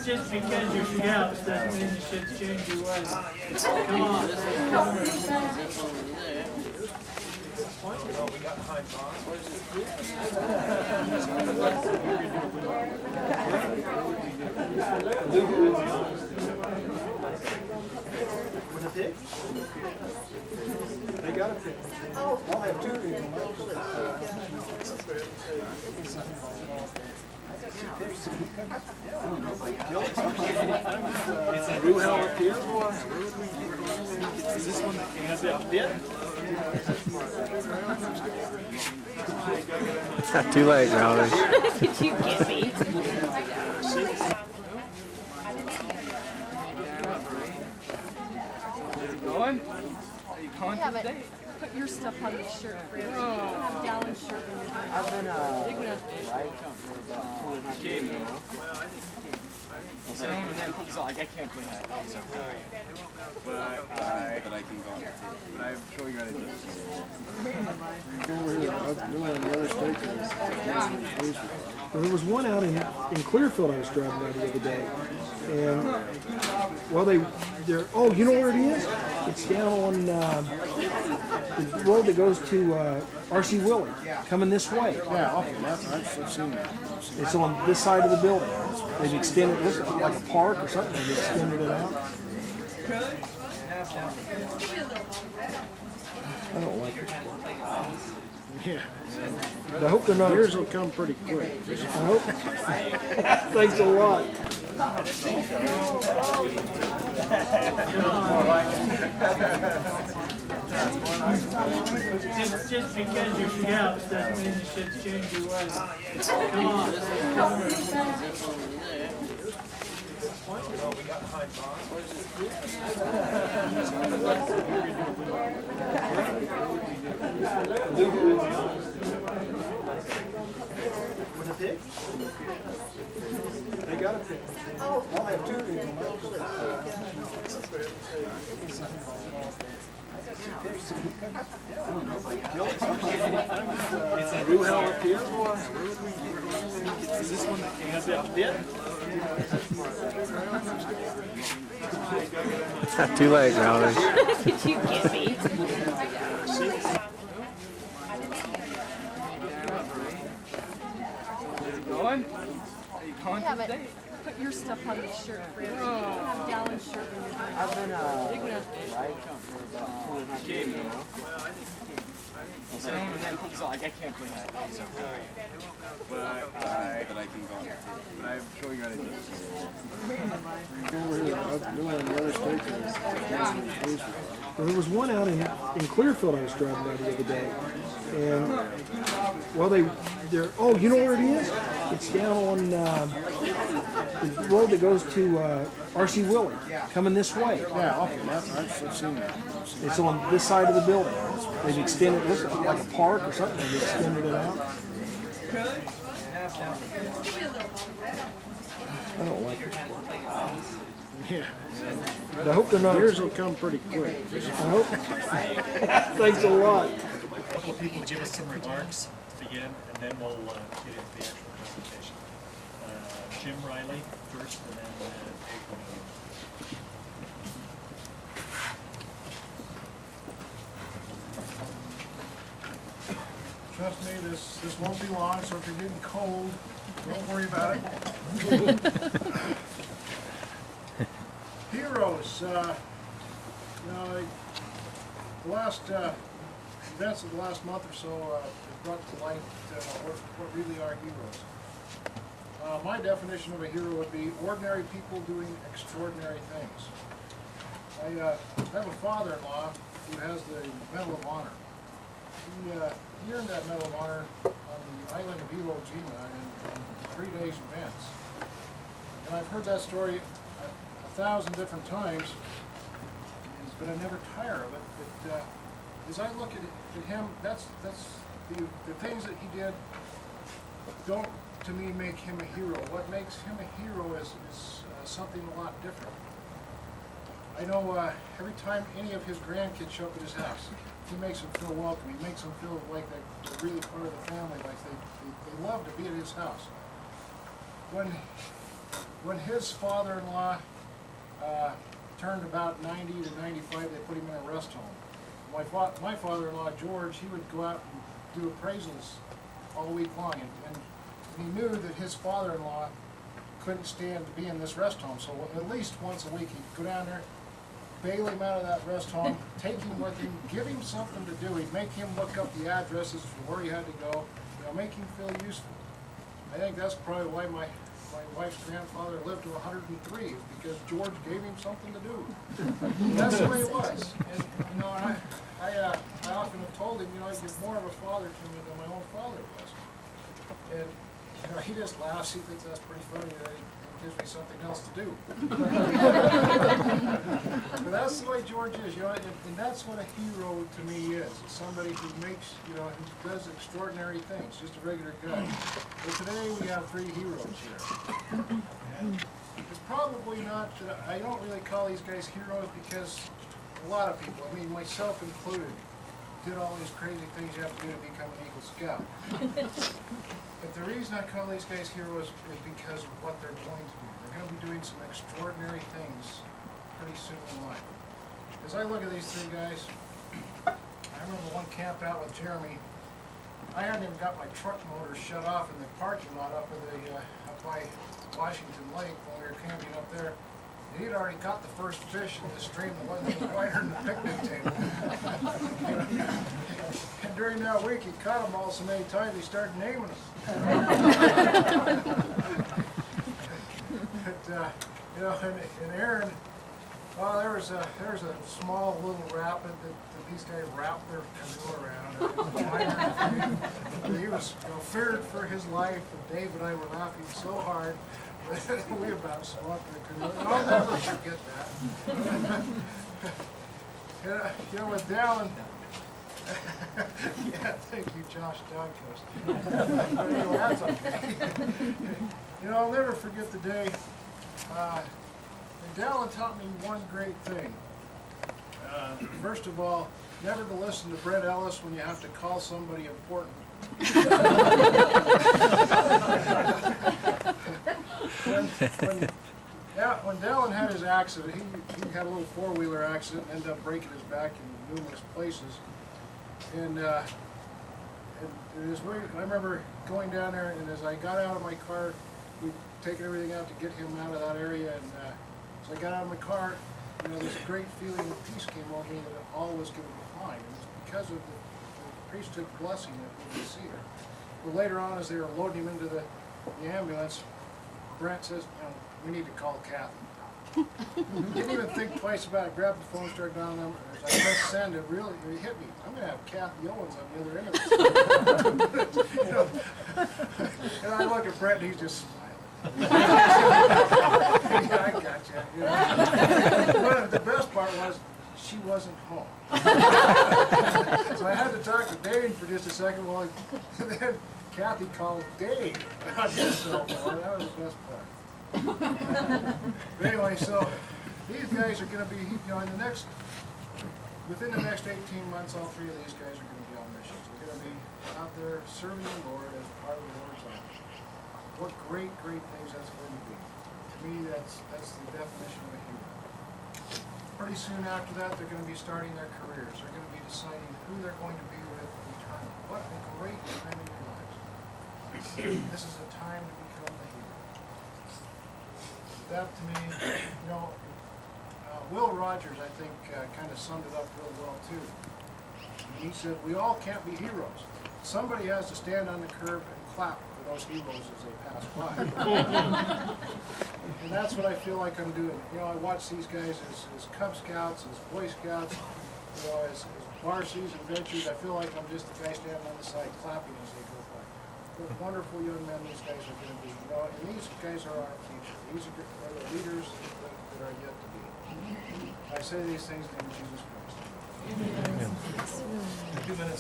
Just because you're scouts doesn't mean you should change your ways. Come on. We got behind They got a pick. I'll have two of them. It's a real hell up here. Is this one that has that bit? It's not too late, Riley. Did you get me? Going? Are you going Yeah, today? but put your stuff on the shirt. You don't have Dallin shirt in your hand. I've been Game, you know? He's like, I can't play that. But I can go. But I'm sure you gotta do Well, there was one out in Clearfield I was driving by the other day, and well, they're oh, you know where it is? It's down on the road that goes to R.C. Willie, coming this way. Yeah, okay, I've seen that. It's on this side of the building. They've extended it, looks like a park or something. They've extended it out. I don't like it. Yeah. But I hope they're not. Yours will come pretty quick. I hope. Thanks a lot. Just because you're scouts doesn't mean you should change your ways. Come on. We got behind With a pick? They got a pick. I'll have two of them. It's a real hell up here. Is this one that has that bit? It's not too late, Riley. Did you get me? Going? Are you going Yeah, but today? put your stuff on the shirt. You don't have Dallin shirt in your hand. I've been Game, you know? He's like, I can't play that. But I can go. But I'm sure you gotta do Well, there was one out in Clearfield I was driving by the other day, and well, they're oh, you know where it is? It's down on the road that goes to R.C. Willie, coming this way. Yeah, okay, I've seen that. It's on this side of the building. They've extended it, looks like a park or something. They've extended it out. I don't like it. Yeah. But I hope they're not. Yours will come pretty quick. I hope. Thanks a lot. A couple of people give us some remarks to begin, and then we'll get into the actual presentation. Jim Riley first, and then Dave O'Neill. Trust me, this won't be long, so if you're getting cold, don't worry about it. Heroes. The last events of the last month or so have brought to light what really are heroes. My definition of a hero would be ordinary people doing extraordinary things. I have a father-in-law who has the Medal of Honor. He earned that Medal of Honor on the island of Iwo Jima in 3 days advance. And I've heard that story 1,000 different times, but I never tire of it. But as I look at him, that's the things that he did don't, to me, make him a hero. What makes him a hero is something a lot different. I know every time any of his grandkids show up at his house, he makes them feel welcome. He makes them feel like they're really part of the family, like they love to be at his house. When his father-in-law turned about 90 to 95, they put him in a rest home. My father-in-law, George, he would go out and do appraisals all week long, and he knew that his father-in-law couldn't stand to be in this rest home, so at least once a week he'd go down there, bail him out of that rest home, take him with him, give him something to do. He'd make him look up the addresses for where he had to go, make him feel useful. I think that's probably why my wife's grandfather lived to 103, because George gave him something to do. That's the way it was. And I often have told him, he's more of a father to me than my own father was. And he just laughs. He thinks that's pretty funny that he gives me something else to do. But that's the way George is, and that's what a hero to me is. It's somebody who makes, who does extraordinary things, just a regular guy. But today we have 3 heroes here. And it's probably not that I don't really call these guys heroes, because a lot of people, myself included, did all these crazy things you have to do to become an Eagle Scout. But the reason I call these guys heroes is because of what they're going to do. They're going to be doing some extraordinary things pretty soon in life. As I look at these 3 guys, I remember one camp out with Jeremy. I hadn't even got my truck motor shut off in the parking lot up by Washington Lake when we were camping up there. He'd already caught the first fish in the stream that wasn't wider than the picnic table. And during that week, he caught them all so many times he started naming them. But, and Aaron, well, there was a small little rapid that these guys wrapped their canoe around. And he was feared for his life, and Dave and I were laughing so hard. We about swamped the canoe. I'll never forget that. With Dallin, yeah, thank you, Josh Doncoast. But anyway, that's okay. I'll never forget the day. Dallin taught me one great thing. First of all, never to listen to Brett Ellis when you have to call somebody important. When Dallin had his accident, he had a little 4-wheeler accident and ended up breaking his back in numerous places. And I remember going down there, and as I got out of my car, we'd taken everything out to get him out of that area, and as I got out of my car, this great feeling of peace came over me that all was going to be fine. And it's because of the priesthood blessing that we received. But later on, as they were loading him into the ambulance, Brent says, we need to call Kathy. Didn't even think twice about it. Grabbed the phone, started dialing numbers. I pressed send. It really hit me. I'm going to have Kathy Owens on the other end of this. And I look at Brent, and he's just smiling. Yeah, I got you. But the best part was, she wasn't home. So I had to talk to Dave for just a second while then Kathy called Dave on his cell phone. That was the best part. But anyway, so these guys are going to be, within the next 18 months, all 3 of these guys are going to be on missions. They're going to be out there serving the Lord as part of the Lord's army. What great things that's going to be. To me, that's the definition of a hero. Pretty soon after that, they're going to be starting their careers. They're going to be deciding who they're going to be with eternally. What a great time in your lives. This is a time to become the hero. That to me, Will Rogers, I think, kind of summed it up real well too. He said, we all can't be heroes. Somebody has to stand on the curb and clap for those heroes as they pass by. And that's what I feel like I'm doing. I watch these guys as Cub Scouts, as Boy Scouts, as bar season ventures. I feel like I'm just the guy standing on the side clapping as they go by. What wonderful young men these guys are going to be. And these guys are our future. These are the leaders that are yet to be. I say these things in the name of Jesus Christ. Amen. 2 minutes.